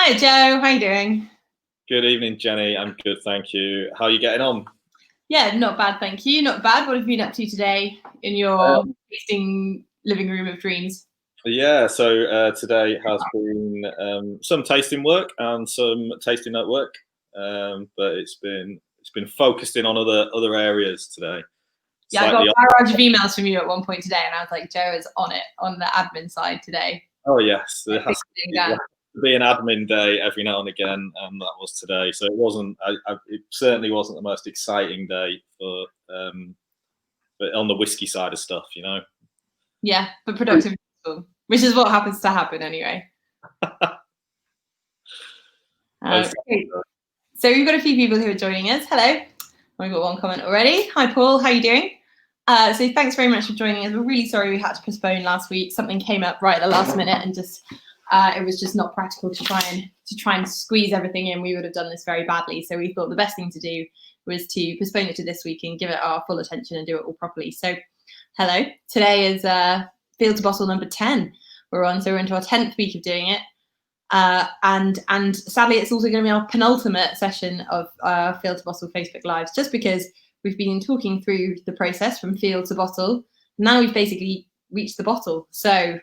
Hi, Joe. How you doing? Good evening, Jenny. I'm good, thank you. How are you getting on? Yeah, not bad, thank you. Not bad. What have you been up to today in your tasting living room of dreams? Today has been some tasting work and some tasting note work, but it's been focused in on other areas today. Yeah, I got a barrage of emails from you at one point today, and I was like, Joe is on it on the admin side today. Oh yes, there has to be an admin day every now and again, and that was today. So it wasn't. It certainly wasn't the most exciting day but on the whiskey side of stuff, you know. Yeah, but productive, which is what happens to happen anyway. Okay. So we've got a few people who are joining us. Hello. We've got one comment already. Hi, Paul. How are you doing? So thanks very much for joining us. We're really sorry we had to postpone last week. Something came up right at the last minute, and just it was just not practical to try and squeeze everything in. We would have done this very badly. So we thought the best thing to do was to postpone it to this week and give it our full attention and do it all properly. So hello. Today is Field to Bottle number 10 we're on. So we're into our 10th week of doing it. And sadly, it's also going to be our penultimate session of Field to Bottle Facebook Lives, just because we've been talking through the process from field to bottle. Now we've basically reached the bottle. So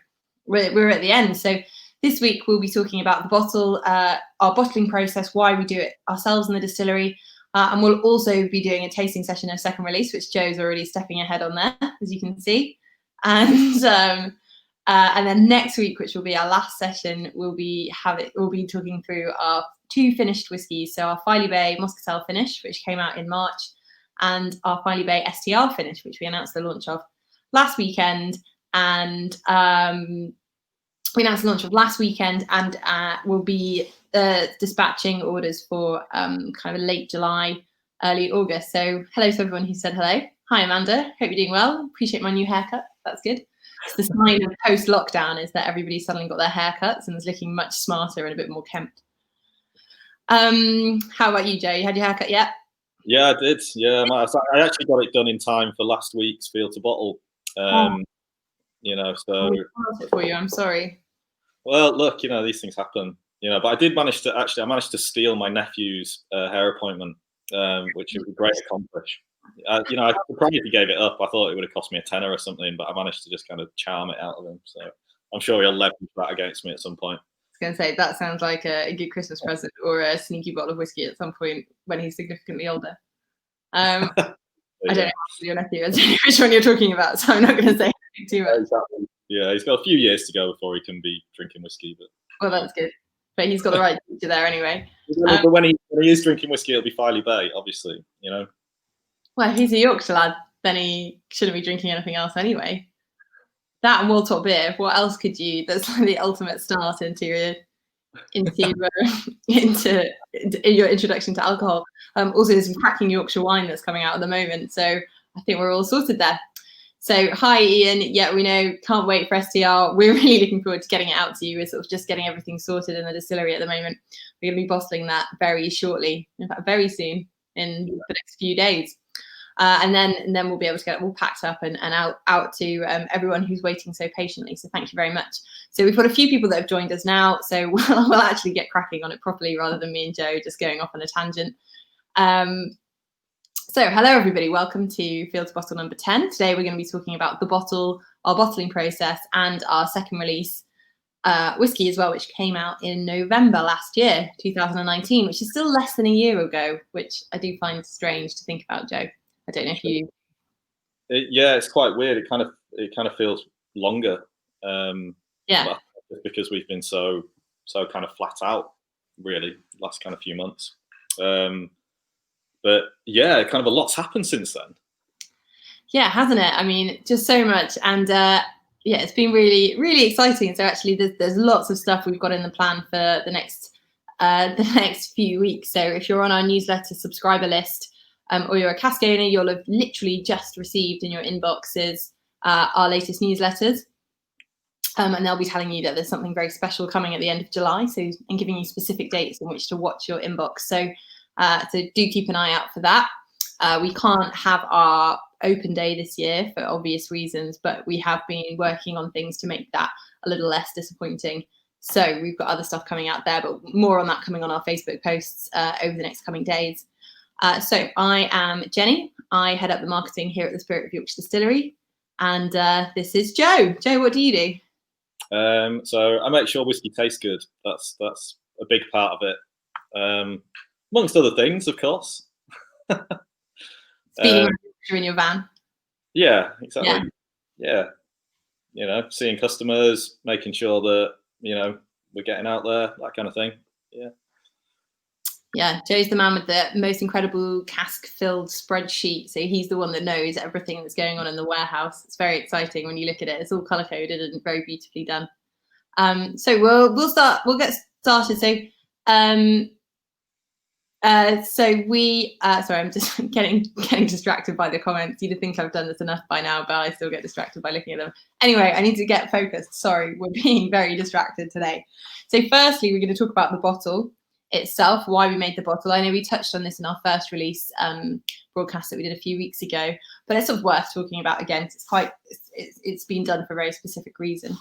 we're at the end. So this week we'll be talking about the bottle, our bottling process, why we do it ourselves in the distillery. And we'll also be doing a tasting session of second release, which Joe's already stepping ahead on there, as you can see. And then next week, which will be our last session, we'll be talking through our 2 finished whiskies. So our Filey Bay Muscatel finish, which came out in March, and our Filey Bay STR finish, which we announced the launch of last weekend. And we'll be dispatching orders for kind of late July, early August. So hello to everyone who said hello. Hi, Amanda. Hope you're doing well. Appreciate my new haircut. That's good. It's the sign of post-lockdown is that everybody's suddenly got their haircuts and is looking much smarter and a bit more kempt. How about you, Joe? You had your haircut yet? Yeah, I did. Yeah, I actually got it done in time for last week's Field to Bottle. You know, so for you. I'm sorry. Well, look, you know, these things happen. You know, but I managed to steal my nephew's hair appointment, which was a great accomplishment. You know, I surprised he gave it up. I thought it would have cost me a tenner or something, but I managed to just kind of charm it out of him. So I'm sure he'll leverage that against me at some point. I was going to say, that sounds like a good Christmas present or a sneaky bottle of whiskey at some point when he's significantly older. I don't know your nephew, which one you're talking about, so I'm not going to say anything too much. Exactly. Yeah, he's got a few years to go before he can be drinking whiskey. But well, that's good. But he's got the right teacher there anyway. But when he is drinking whiskey, it'll be Filey Bay, obviously. You know. Well, if he's a Yorkshire lad, then he shouldn't be drinking anything else anyway. That and World Top beer. What else could you? That's like the ultimate start into your introduction to alcohol. Also, there's some cracking Yorkshire wine that's coming out at the moment, so I think we're all sorted there. So, hi Ian. Yeah, we know. Can't wait for STR. We're really looking forward to getting it out to you. We're sort of just getting everything sorted in the distillery at the moment. We're going to be bottling that very shortly. In fact, very soon, in the next few days. And then we'll be able to get it all packed up and out to everyone who's waiting so patiently. So thank you very much. So we've got a few people that have joined us now. So we'll actually get cracking on it properly rather than me and Joe just going off on a tangent. So hello, everybody. Welcome to Field to Bottle number 10. Today we're going to be talking about the bottle, our bottling process, and our second release whiskey as well, which came out in November last year, 2019, which is still less than a year ago, which I do find strange to think about, Joe. I don't know if you. Yeah, it's quite weird. It kind of feels longer. Yeah. Because we've been so kind of flat out, really, last kind of few months. But yeah, kind of a lot's happened since then. Yeah, hasn't it? I mean, just so much, and yeah, it's been really, really exciting. So actually, there's lots of stuff we've got in the plan for the next few weeks. So if you're on our newsletter subscriber list. Or you're a cask owner, you'll have literally just received in your inboxes our latest newsletters. And they'll be telling you that there's something very special coming at the end of July, and giving you specific dates in which to watch your inbox. So do keep an eye out for that. We can't have our open day this year for obvious reasons, but we have been working on things to make that a little less disappointing. So we've got other stuff coming out there, but more on that coming on our Facebook posts over the next coming days. So I am Jenny. I head up the marketing here at the Spirit of Yorkshire Distillery. And this is Joe. Joe, what do you do? So I make sure whiskey tastes good. That's a big part of it, amongst other things, of course. Speeding in your van. Yeah, exactly. Yeah, seeing customers, making sure that we're getting out there, that kind of thing. Yeah, Joe's the man with the most incredible cask-filled spreadsheet. So he's the one that knows everything that's going on in the warehouse. It's very exciting when you look at it. It's all color-coded and very beautifully done. So we'll get started. Sorry, I'm just getting distracted by the comments. You'd think I've done this enough by now, but I still get distracted by looking at them. Anyway, I need to get focused. Sorry, we're being very distracted today. So firstly, we're going to talk about the bottle itself, why we made the bottle. I know we touched on this in our first release broadcast that we did a few weeks ago, but it's sort of worth talking about again. It's been done for a very specific reason.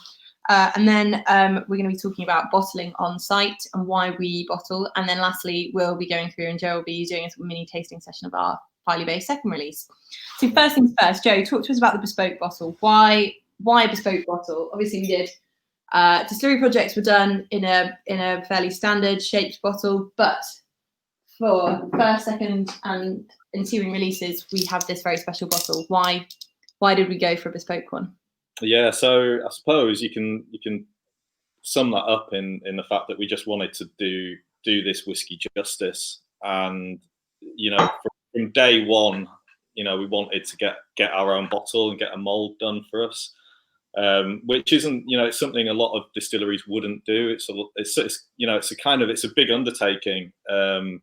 And then we're going to be talking about bottling on site and why we bottle. And then lastly, we'll be going through and Joe will be doing a sort of mini tasting session of our Filey Bay second release. So first things first, Joe, talk to us about the bespoke bottle. Why a bespoke bottle? Obviously we did distillery projects were done in a fairly standard shaped bottle, but for first, second and ensuing releases, we have this very special bottle. Why did we go for a bespoke one? Yeah, so I suppose you can sum that up in the fact that we just wanted to do this whiskey justice, and from day one, we wanted to get our own bottle and get a mold done for us, which isn't it's something a lot of distilleries wouldn't do. It's a big undertaking, and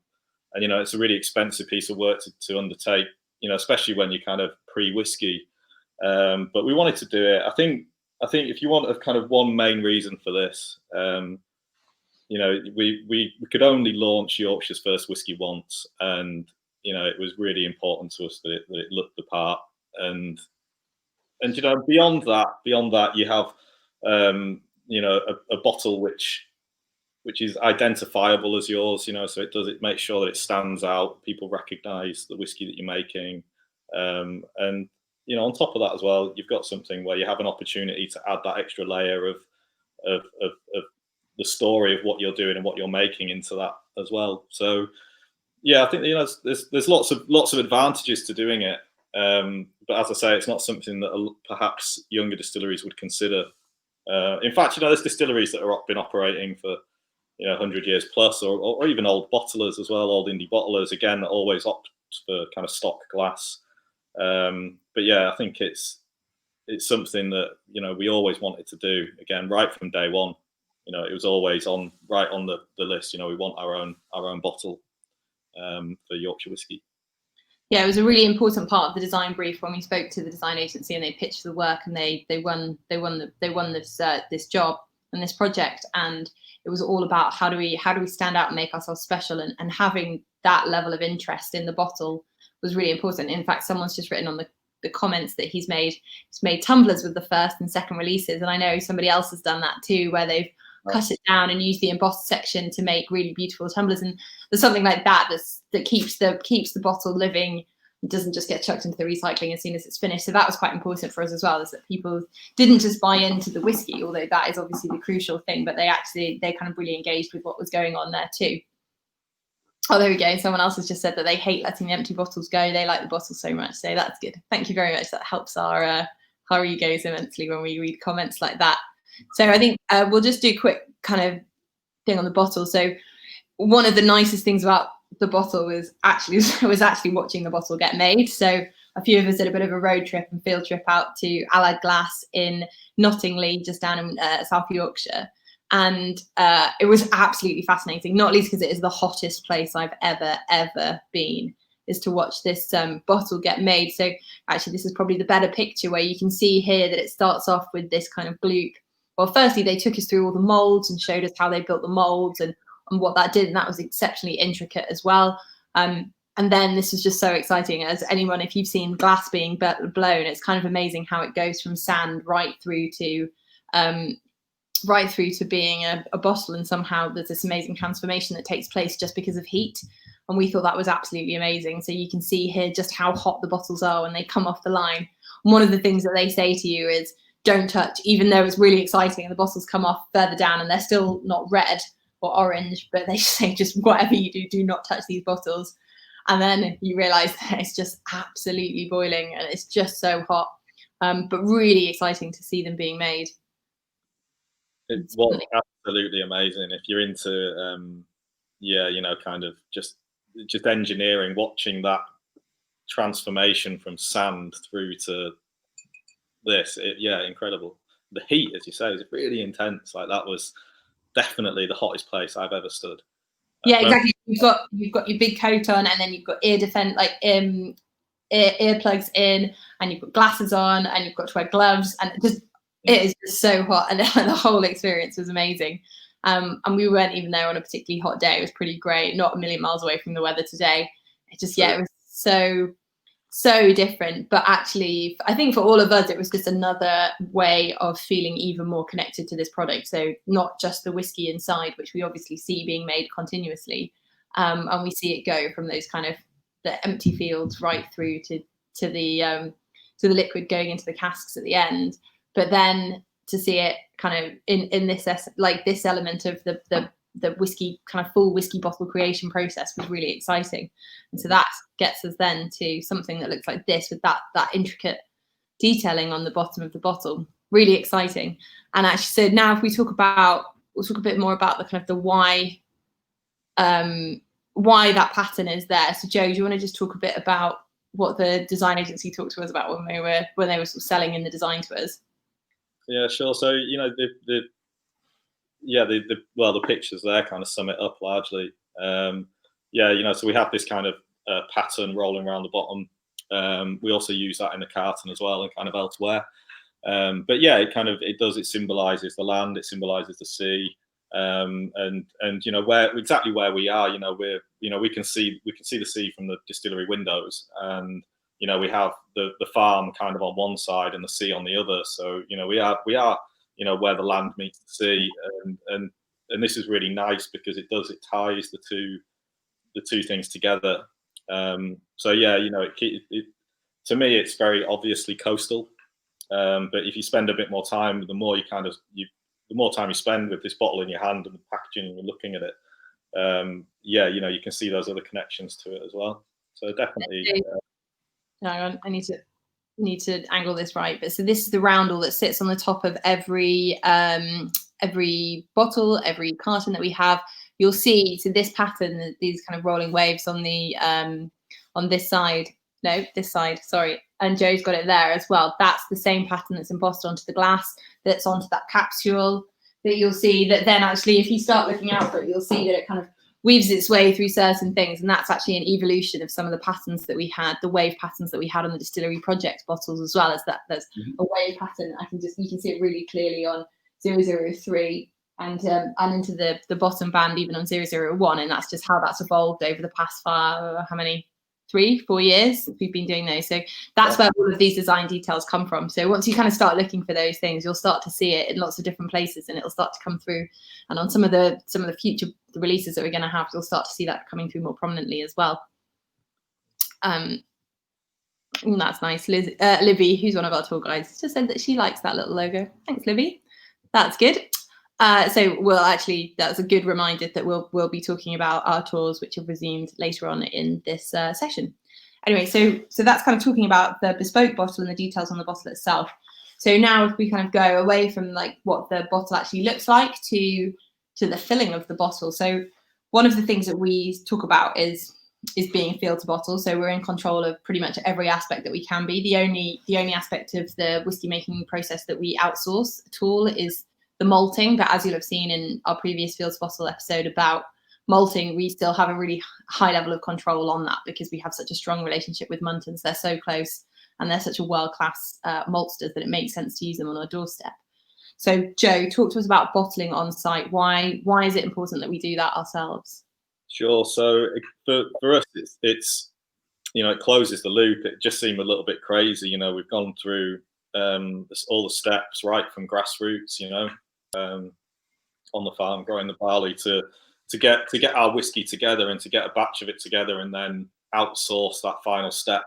it's a really expensive piece of work to undertake, especially when you're kind of pre-whiskey. But we wanted to do it. I think if you want a kind of one main reason for this, we could only launch Yorkshire's first whiskey once, and it was really important to us that it looked the part. And beyond that, you have a bottle which is identifiable as yours. So it makes sure that it stands out. People recognise the whiskey that you're making, and on top of that as well, you've got something where you have an opportunity to add that extra layer of the story of what you're doing and what you're making into that as well. So yeah, I think there's lots of advantages to doing it. But as I say, it's not something that perhaps younger distilleries would consider. In fact, there's distilleries that have been operating for 100 years plus, or even old bottlers as well, old indie bottlers again that always opt for kind of stock glass. But yeah, I think it's something that we always wanted to do. Again, right from day one, it was always right on the list. We want our own bottle for Yorkshire whiskey. Yeah, it was a really important part of the design brief when we spoke to the design agency and they pitched the work and they won this job and this project, and it was all about how do we stand out and make ourselves special, and having that level of interest in the bottle was really important. In fact, someone's just written on the comments that he's made tumblers with the first and second releases, and I know somebody else has done that too, where they've cut it down and used the embossed section to make really beautiful tumblers. And there's something like that keeps the bottle living. It doesn't just get chucked into the recycling as soon as it's finished. So that was quite important for us as well, is that people didn't just buy into the whiskey, although that is obviously the crucial thing, but they kind of really engaged with what was going on there too. Oh, there we go. Someone else has just said that they hate letting the empty bottles go. They like the bottles so much. So that's good. Thank you very much. That helps our egos immensely when we read comments like that. So I think we'll just do a quick kind of thing on the bottle. So one of the nicest things about the bottle was actually watching the bottle get made. So a few of us did a bit of a road trip and field trip out to Allied Glass in Nottingley, just down in South Yorkshire. And it was absolutely fascinating, not least because it is the hottest place I've ever been, is to watch this bottle get made. So actually, this is probably the better picture, where you can see here that it starts off with this kind of gloop. Well, firstly, they took us through all the molds and showed us how they built the molds and what that did. And that was exceptionally intricate as well. And then this was just so exciting. As anyone, if you've seen glass being blown, it's kind of amazing how it goes from sand right through to right through to being a bottle, and somehow there's this amazing transformation that takes place just because of heat. And we thought that was absolutely amazing. So you can see here just how hot the bottles are when they come off the line. And one of the things that they say to you is, don't touch, even though it's really exciting and the bottles come off further down and they're still not red or orange, but they say just whatever you do, do not touch these bottles. And then you realize that it's just absolutely boiling and it's just so hot, but really exciting to see them being made. It was absolutely amazing. If you're into, yeah, you know, kind of just engineering, watching that transformation from sand through to this, yeah, incredible. The heat, as you say, is really intense. Like that was definitely the hottest place I've ever stood. Yeah, exactly. You've got your big coat on, and then you've got ear defense, like earplugs in, and you've got glasses on, and you've got to wear gloves, and it is just so hot, and the whole experience was amazing. And we weren't even there on a particularly hot day. It was pretty great, not a million miles away from the weather today. It just, yeah, it was so different. But actually, I think for all of us, it was just another way of feeling even more connected to this product. So not just the whiskey inside, which we obviously see being made continuously, and we see it go from those kind of the empty fields right through to the liquid going into the casks at the end. But then to see it kind of in this like this element of the whiskey, kind of full whiskey bottle creation process, was really exciting. And so that gets us then to something that looks like this, with that intricate detailing on the bottom of the bottle. Really exciting. And actually, so now if we'll talk a bit more about the kind of the why that pattern is there. So Joe, do you want to just talk a bit about what the design agency talked to us about when they were sort of selling in the design to us? Yeah, sure. So, you know, the pictures there kind of sum it up largely. Yeah, you know, so we have this kind of pattern rolling around the bottom. We also use that in the carton as well and kind of elsewhere. But yeah, it symbolizes the land, it symbolizes the sea, and you know exactly where we are. You know, we can see the sea from the distillery windows, and you know we have the farm kind of on one side and the sea on the other. So you know we are you know where the land meets the sea, and this is really nice because it ties the two things together. So yeah, you know, to me it's very obviously coastal. But if you spend a bit more time, the more time you spend with this bottle in your hand and the packaging and you're looking at it, yeah, you know, you can see those other connections to it as well. So definitely. Hang on, I need to angle this right. But so this is the roundel that sits on the top of every bottle, every carton that we have. You'll see, so this pattern, these kind of rolling waves on the on this side. No, this side, sorry. And Joe's got it there as well. That's the same pattern that's embossed onto the glass, that's onto that capsule, that you'll see that then actually, if you start looking out for it, you'll see that it kind of weaves its way through certain things. And that's actually an evolution of some of the patterns that we had, the wave patterns that we had on the Distillery Project bottles as well. As that there's a wave pattern. You can see it really clearly on 003 and into the bottom band, even on 001. And that's just how that's evolved over the past 3-4 years since we've been doing those. So that's where all of these design details come from. So once you kind of start looking for those things, you'll start to see it in lots of different places, and it'll start to come through. And on some of the future releases that we're going to have, you'll start to see that coming through more prominently as well. That's nice. Livy, who's one of our tour guides, just said that she likes that little logo. Thanks, Livy. That's good. So that's a good reminder that we'll be talking about our tours, which have resumed later on in this session. Anyway, so that's kind of talking about the bespoke bottle and the details on the bottle itself. So now if we kind of go away from like what the bottle actually looks like to the filling of the bottle. So one of the things that we talk about is being field to bottle. So we're in control of pretty much every aspect that we can be. The only aspect of the whiskey making process that we outsource at all is the malting. But as you'll have seen in our previous field to bottle episode about malting, we still have a really high level of control on that because we have such a strong relationship with Muntons. They're so close and they're such a world-class maltsters that it makes sense to use them on our doorstep. So Joe, talk to us about bottling on site. Why is it important that we do that ourselves? Sure. So for us, it's you know, it closes the loop. It just seemed a little bit crazy. You know, we've gone through all the steps right from grassroots, you know, on the farm, growing the barley to get our whiskey together and to get a batch of it together and then outsource that final step.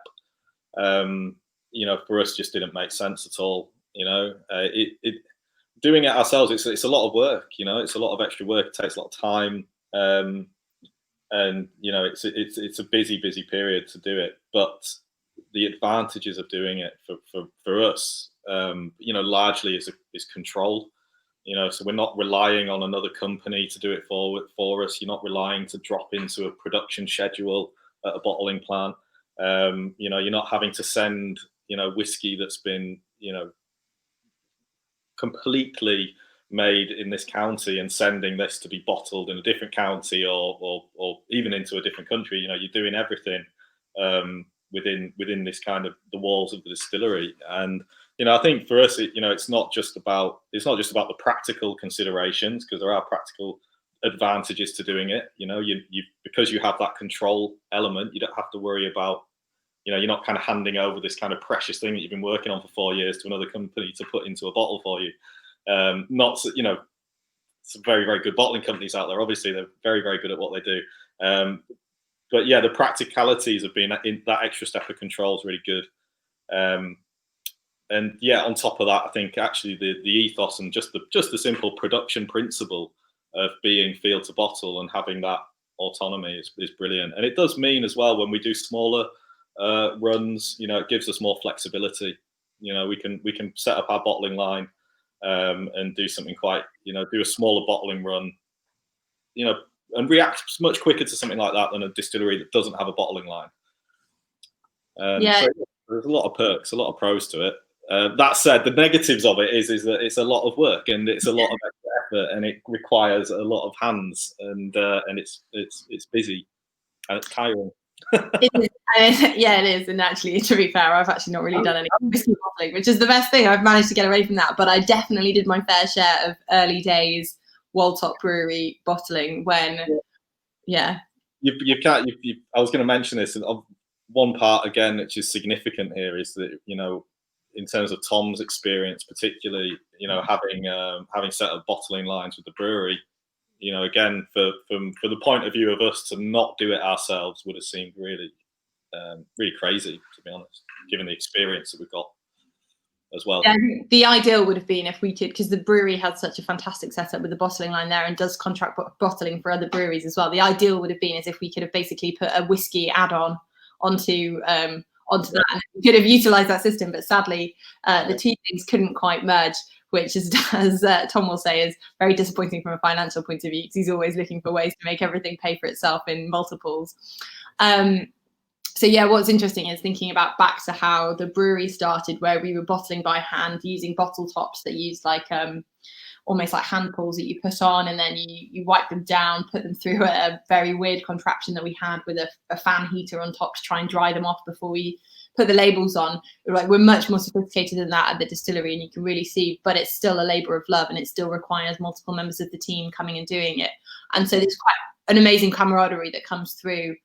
For us, just didn't make sense at all. Doing it ourselves, it's a lot of work. It's a lot of extra work. It takes a lot of time, and it's a busy period to do it. But the advantages of doing it for us, largely is control. So we're not relying on another company to do it for us. You're not relying to drop into a production schedule at a bottling plant. You're not having to send whiskey that's been completely made in this county and sending this to be bottled in a different county or even into a different country. You're doing everything within this kind of the walls of the distillery. And I think for us, it's not just about the practical considerations, because there are practical advantages to doing it. Because you have that control element, you don't have to worry about, you're not kind of handing over this kind of precious thing that you've been working on for 4 years to another company to put into a bottle for you. Some very, very good bottling companies out there. Obviously, they're very, very good at what they do. But yeah, the practicalities of being in that extra step of control is really good. And yeah, on top of that, I think actually the ethos and just the simple production principle of being field to bottle and having that autonomy is brilliant. And it does mean as well, when we do smaller runs, it gives us more flexibility. We can set up our bottling line and do something quite, do a smaller bottling run, and react much quicker to something like that than a distillery that doesn't have a bottling line. So there's a lot of perks, a lot of pros to it. That said, the negatives of it is that it's a lot of work and it's a lot of extra effort and it requires a lot of hands and it's busy and it's tiring. It is. And actually, to be fair, I've actually not really done any whiskey bottling, which is the best thing. I've managed to get away from that, but I definitely did my fair share of early days Waltop Brewery bottling when, I was going to mention this, and one part again which is significant here is that in terms of Tom's experience, particularly having set up bottling lines with the brewery, again from the point of view of us to not do it ourselves would have seemed really crazy, to be honest, given the experience that we've got as well. Yeah, the ideal would have been if we could, because the brewery has such a fantastic setup with the bottling line there and does contract bottling for other breweries as well. The ideal would have been is if we could have basically put a whiskey add-on onto that, and we could have utilised that system. But sadly, the two things couldn't quite merge, which is, as Tom will say, is very disappointing from a financial point of view, because he's always looking for ways to make everything pay for itself in multiples. So yeah, what's interesting is thinking about back to how the brewery started, where we were bottling by hand using bottle tops that used like almost like hand pulls that you put on, and then you wipe them down, put them through a very weird contraption that we had with a fan heater on top to try and dry them off before we put the labels on. We're much more sophisticated than that at the distillery, and you can really see, but it's still a labour of love, and it still requires multiple members of the team coming and doing it. And so there's quite an amazing camaraderie that comes through.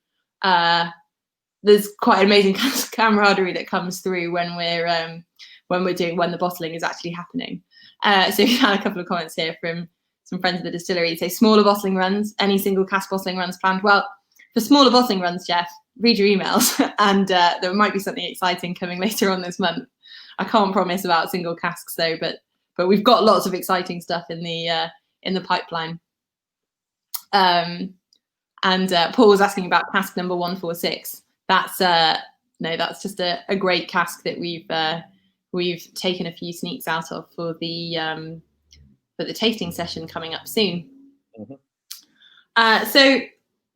There's quite an amazing camaraderie that comes through when the bottling is actually happening. So we had a couple of comments here from some friends of the distillery. Say smaller bottling runs, any single cask bottling runs planned? Well, for smaller bottling runs, Jeff, read your emails, and there might be something exciting coming later on this month. I can't promise about single casks though, but we've got lots of exciting stuff in the pipeline. And Paul was asking about cask number 146. That's just a great cask that we've taken a few sneaks out of for the tasting session coming up soon. Mm-hmm. So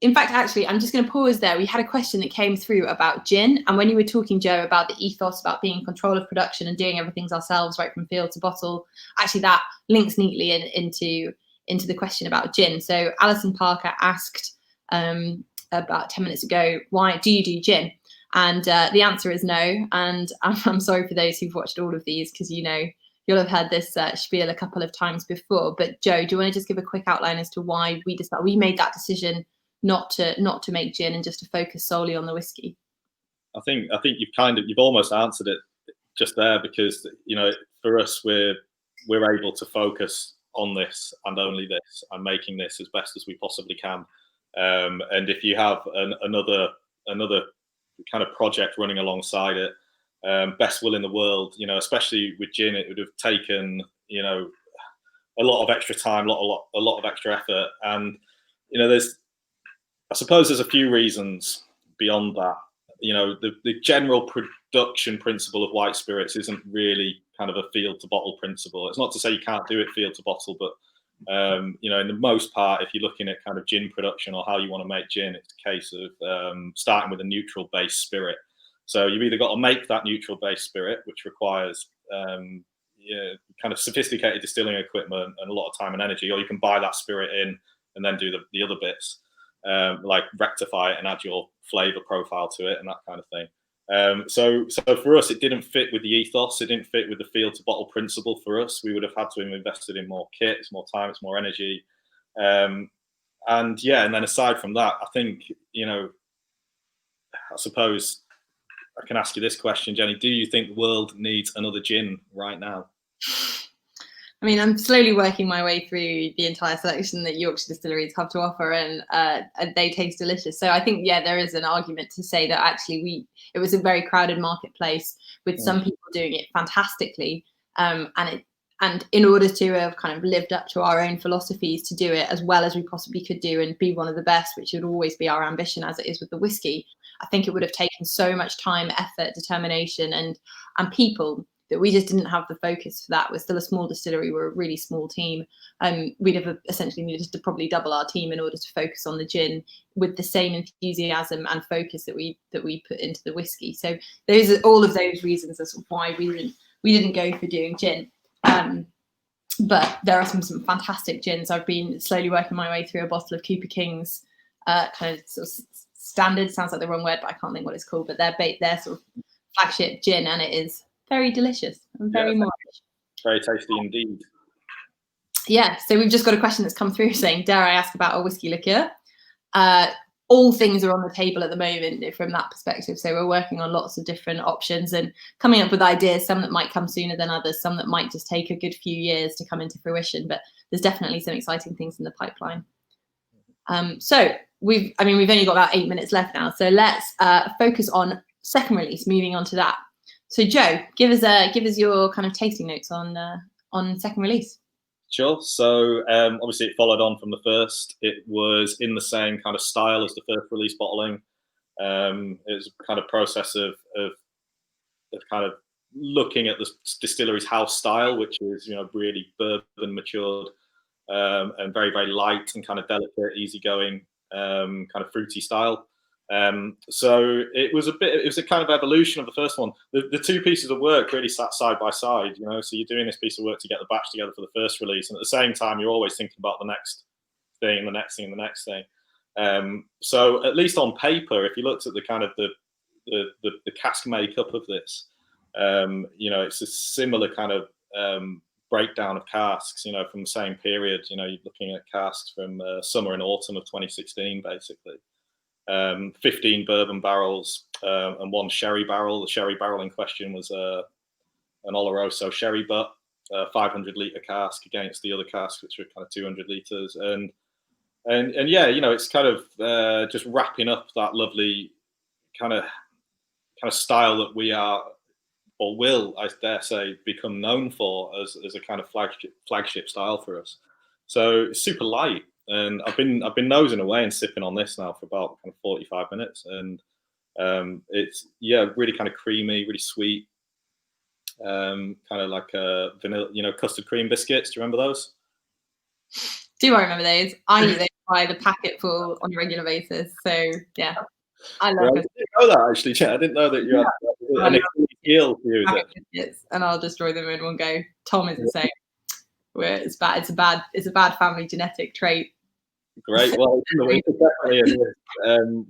in fact, actually, I'm just going to pause there. We had a question that came through about gin, and when you were talking, Joe, about the ethos, about being in control of production and doing everything ourselves, right from field to bottle, actually that links neatly into the question about gin. So Alison Parker asked about 10 minutes ago, why do you do gin? And the answer is no. And I'm sorry for those who've watched all of these, because you'll have heard this spiel a couple of times before. But Joe, do you want to just give a quick outline as to why we made that decision not to make gin and just to focus solely on the whiskey? I think you've almost answered it just there, because for us we're able to focus on this and only this, and making this as best as we possibly can. And if you have another kind of project running alongside it, best will in the world, especially with gin, it would have taken, a lot of extra time, a lot of extra effort. And, I suppose there's a few reasons beyond that. The general production principle of white spirits isn't really kind of a field to bottle principle. It's not to say you can't do it field to bottle, but in the most part, if you're looking at kind of gin production or how you want to make gin, it's a case of starting with a neutral base spirit. So you've either got to make that neutral base spirit, which requires kind of sophisticated distilling equipment and a lot of time and energy, or you can buy that spirit in and then do the other bits, like rectify it and add your flavor profile to it and that kind of thing. So for us, it didn't fit with the ethos. It didn't fit with the field to bottle principle for us. We would have had to have invested in more kit, it's more time, it's more energy. And then aside from that, I think, I suppose I can ask you this question, Jenny. Do you think the world needs another gin right now? I mean, I'm slowly working my way through the entire selection that Yorkshire distilleries have to offer, and they taste delicious. So I think, there is an argument to say that actually it was a very crowded marketplace with some people doing it fantastically, and in order to have kind of lived up to our own philosophies to do it as well as we possibly could do and be one of the best, which would always be our ambition as it is with the whiskey, I think it would have taken so much time, effort, determination, and people that we just didn't have the focus for that. We're still a small distillery. We're a really small team. We'd have essentially needed to probably double our team in order to focus on the gin with the same enthusiasm and focus that we put into the whiskey. So those are all of those reasons as to why we didn't go for doing gin. But there are some fantastic gins. I've been slowly working my way through a bottle of Cooper King's kind of sort of standard, sounds like the wrong word, but I can't think what it's called, but their sort of flagship gin, and it is very delicious and very much. Very tasty indeed. Yeah, so we've just got a question that's come through saying, dare I ask about a whiskey liqueur? All things are on the table at the moment from that perspective. So we're working on lots of different options and coming up with ideas, some that might come sooner than others, some that might just take a good few years to come into fruition. But there's definitely some exciting things in the pipeline. So we've only got about 8 minutes left now. So let's focus on second release, moving on to that. So Joe, give us your kind of tasting notes on second release. Sure. So obviously it followed on from the first. It was in the same kind of style as the first release bottling. It was a kind of process of kind of looking at the distillery's house style, which is really bourbon matured and very, very light and kind of delicate, easygoing, kind of fruity style. So it was a kind of evolution of the first one. The two pieces of work really sat side by side, so you're doing this piece of work to get the batch together for the first release, and at the same time you're always thinking about the next thing and the next thing and the next thing. So at least on paper, if you looked at the kind of the cask makeup of this, it's a similar kind of breakdown of casks, from the same period. You're looking at casks from summer and autumn of 2016 basically. 15 bourbon barrels and 1 sherry barrel. The sherry barrel in question was an Oloroso sherry butt, 500 litre cask against the other casks, which were kind of 200 litres. And yeah, it's kind of just wrapping up that lovely kind of style that we are, or will, I dare say, become known for as a kind of flagship style for us. So it's super light. And I've been nosing away and sipping on this now for about kind of 45 minutes, and it's really kind of creamy, really sweet, kind of like vanilla, custard cream biscuits. Do you remember those? Do I remember those? I knew they buy the packet full on a regular basis. So yeah, I love it. I didn't know that actually, Jen. I didn't know that you had an appeal to use it. And I'll destroy them in one go. Tom is the same. It's a bad family genetic trait. Great. Well, definitely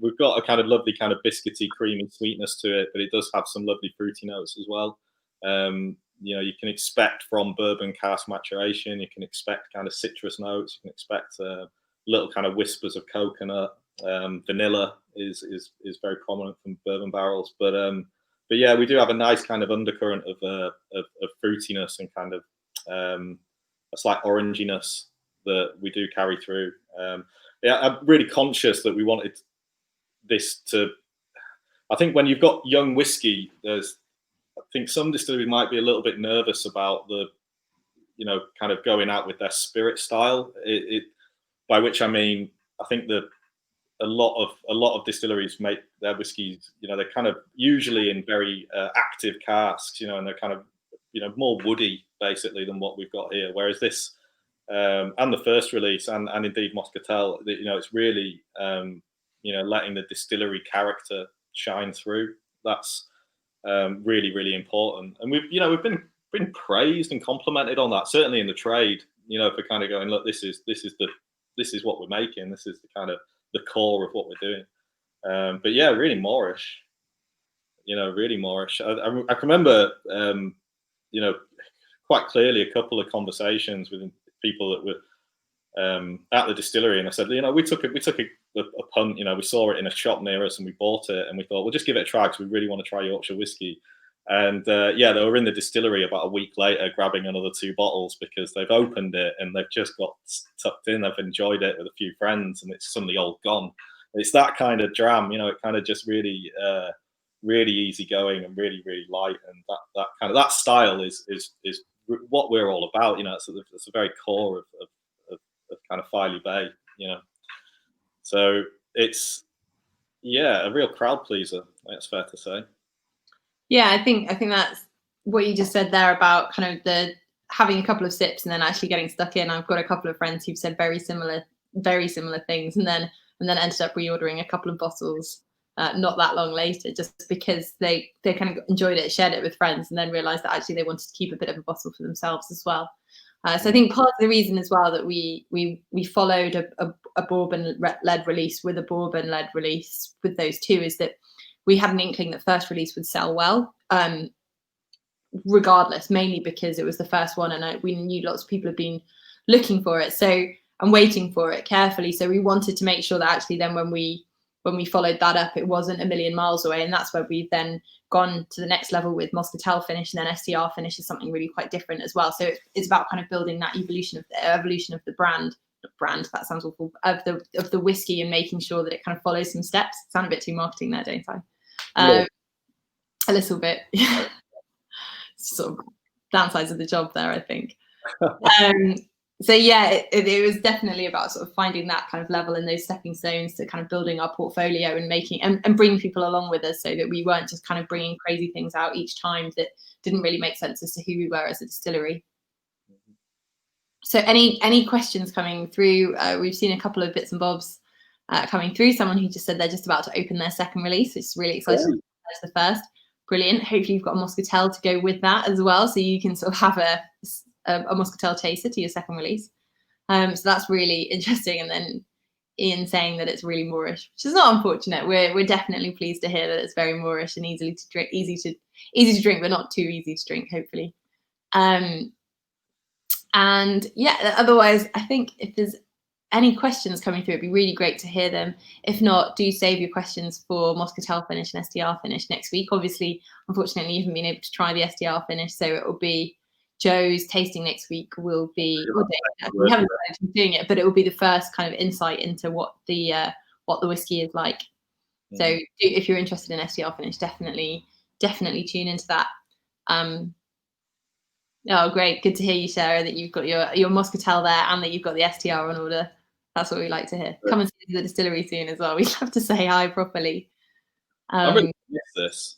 we've got a kind of lovely kind of biscuity, creamy sweetness to it, but it does have some lovely fruity notes as well. You can expect from bourbon cask maturation, you can expect kind of citrus notes, you can expect little kind of whispers of coconut. Vanilla is very prominent from bourbon barrels, but yeah, we do have a nice kind of undercurrent of fruitiness and kind of slight oranginess that we do carry through. Yeah, I'm really conscious that we wanted this to. I think when you've got young whiskey, I think some distilleries might be a little bit nervous about the, kind of going out with their spirit style. By which I mean, I think that a lot of distilleries make their whiskies, they're kind of usually in very active casks, and they're kind of, more woody basically than what we've got here. Whereas this, and the first release, and indeed Moscatel, it's really, letting the distillery character shine through. That's really, really important. And we've been praised and complimented on that, certainly in the trade, for kind of going, look, this is what we're making. This is the kind of the core of what we're doing. But yeah, really Moorish. Really Moorish. I can remember, quite clearly a couple of conversations with people that were at the distillery, and I said, we took a punt. We saw it in a shop near us, and we bought it, and we thought we'll just give it a try because we really want to try Yorkshire whiskey. And they were in the distillery about a week later, grabbing another 2 bottles because they've opened it and they've just got tucked in. They've enjoyed it with a few friends, and it's suddenly all gone. It's that kind of dram, it kind of just really, really easy going and really, really light. And that kind of that style is what we're all about. It's the very core of kind of Filey Bay. So it's a real crowd pleaser. That's fair to say. Yeah, I think that's what you just said there about kind of the having a couple of sips and then actually getting stuck in. I've got a couple of friends who've said very similar things, and then ended up reordering a couple of bottles not that long later, just because they kind of enjoyed it, shared it with friends, and then realized that actually they wanted to keep a bit of a bottle for themselves as well. So I think part of the reason as well that we followed a bourbon-led release with a bourbon-led release with those two is that we had an inkling that first release would sell well, regardless, mainly because it was the first one, and we knew lots of people had been looking for it, and waiting for it carefully. So we wanted to make sure that actually then when we followed that up, it wasn't a million miles away, and that's where we've then gone to the next level with Moscatel finish, and then STR finish is something really quite different as well. So it's about kind of building that evolution of the brand. That sounds awful, of the whiskey, and making sure that it kind of follows some steps. Sound a bit too marketing there, don't I? A little bit. Sort of downsides of the job there, I think. So yeah, it was definitely about sort of finding that kind of level and those stepping stones to kind of building our portfolio and making and bringing people along with us, so that we weren't just kind of bringing crazy things out each time that didn't really make sense as to who we were as a distillery. So any questions coming through? We've seen a couple of bits and bobs coming through. Someone who just said they're just about to open their second release, which is really exciting. That's the first. Brilliant. Hopefully you've got a Moscatel to go with that as well, so you can sort of have a Moscatel chaser to your second release. So that's really interesting. And then Ian saying that it's really Moorish, which is not unfortunate. We're definitely pleased to hear that it's very Moorish and easy to drink, but not too easy to drink, hopefully. And yeah, otherwise, I think if there's any questions coming through, it'd be really great to hear them. If not, do save your questions for Moscatel finish and STR finish next week. Obviously, unfortunately, you haven't been able to try the STR finish, so it will be Joe's tasting next week. Will be we haven't started doing it, but it will be the first kind of insight into what the whiskey is like. So if you're interested in STR finish, definitely tune into that. Oh, great. Good to hear you, Sarah, that you've got your Moscatel there and that you've got the STR on order. That's what we like to hear. Come and see the distillery soon as well. We'd love to say hi properly. I'm really going to miss this.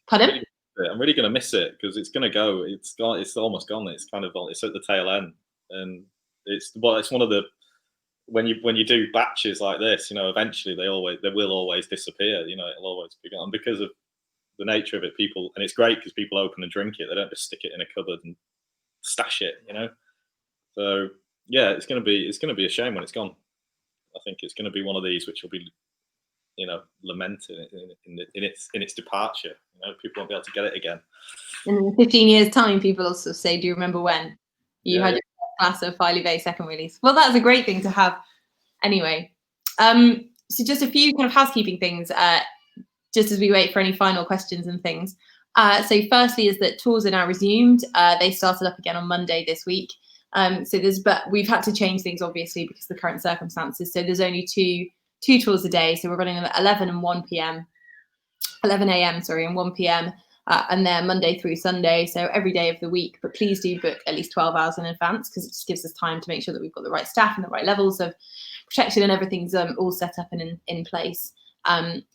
Pardon? I'm really going to miss it because it's going to go. It's gone. It's almost gone. It's kind of it's at the tail end, and it's one of the when you do batches like this, eventually they will always disappear. It'll always be gone because of the nature of it. People, and it's great because people open and drink it. They don't just stick it in a cupboard and stash it. So yeah, it's going to be a shame when it's gone. I think it's going to be one of these which will be, lamented in its departure. People won't be able to get it again. In 15 years' time, people also say, "Do you remember when you had your glass of Filey Bay second release?" Well, that's a great thing to have. Anyway, so just a few kind of housekeeping things, just as we wait for any final questions and things. So firstly is that tours are now resumed. They started up again on Monday this week. But we've had to change things obviously because of the current circumstances. So there's only two tours a day. So we're running them at 11 and 1 p.m. 11 a.m. sorry, and 1 p.m. And they're Monday through Sunday, so every day of the week. But please do book at least 12 hours in advance, because it just gives us time to make sure that we've got the right staff and the right levels of protection and everything's all set up and in place.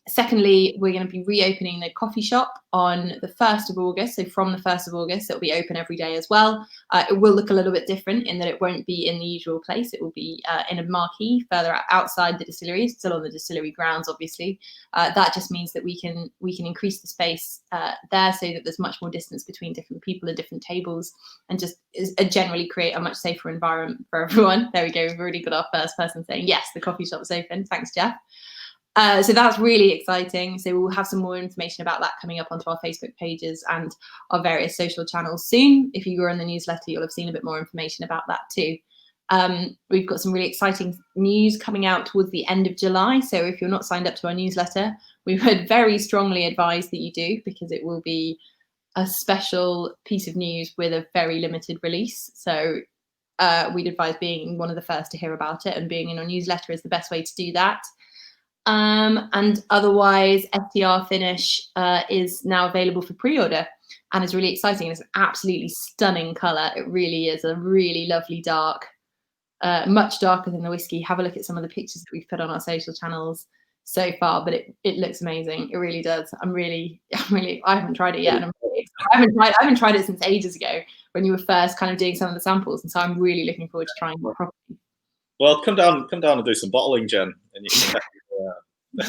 Secondly, we're going to be reopening the coffee shop on the 1st of August. So from the 1st of August, it'll be open every day as well. It will look a little bit different in that it won't be in the usual place. It will be in a marquee further outside the distillery, still on the distillery grounds, obviously. That just means that we can increase the space there so that there's much more distance between different people and different tables, and just generally create a much safer environment for everyone. There we go. We've already got our first person saying, yes, the coffee shop's open. Thanks, Jeff. So that's really exciting. So we'll have some more information about that coming up onto our Facebook pages and our various social channels soon. If you were in the newsletter, you'll have seen a bit more information about that too. We've got some really exciting news coming out towards the end of July. So if you're not signed up to our newsletter, we would very strongly advise that you do, because it will be a special piece of news with a very limited release. So we'd advise being one of the first to hear about it, and being in our newsletter is the best way to do that. And otherwise, STR Finish is now available for pre-order and is really exciting. It's an absolutely stunning colour. It really is a really lovely dark, much darker than the whiskey. Have a look at some of the pictures that we've put on our social channels so far, but it looks amazing. It really does. I haven't tried it yet. And I haven't tried it since ages ago when you were first kind of doing some of the samples, and so I'm really looking forward to trying it properly. Well, come down and do some bottling, Jen, and you can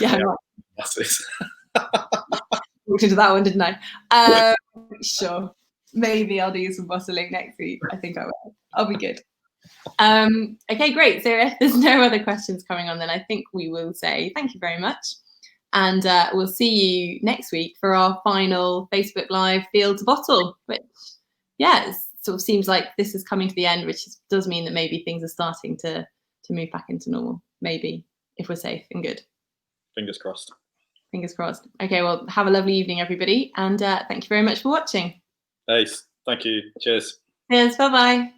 yeah. Walked into that one, didn't I? Sure. Maybe I'll do some bottling next week. I think I will. I'll be good. Okay, great. So if there's no other questions coming on, then I think we will say thank you very much. And we'll see you next week for our final Facebook Live Field to Bottle, which, yeah, it sort of seems like this is coming to the end, which does mean that maybe things are starting to move back into normal, maybe, if we're safe and good. Fingers crossed. Fingers crossed. Okay, well, have a lovely evening, everybody. And thank you very much for watching. Hey, thank you. Cheers. Cheers. Bye-bye.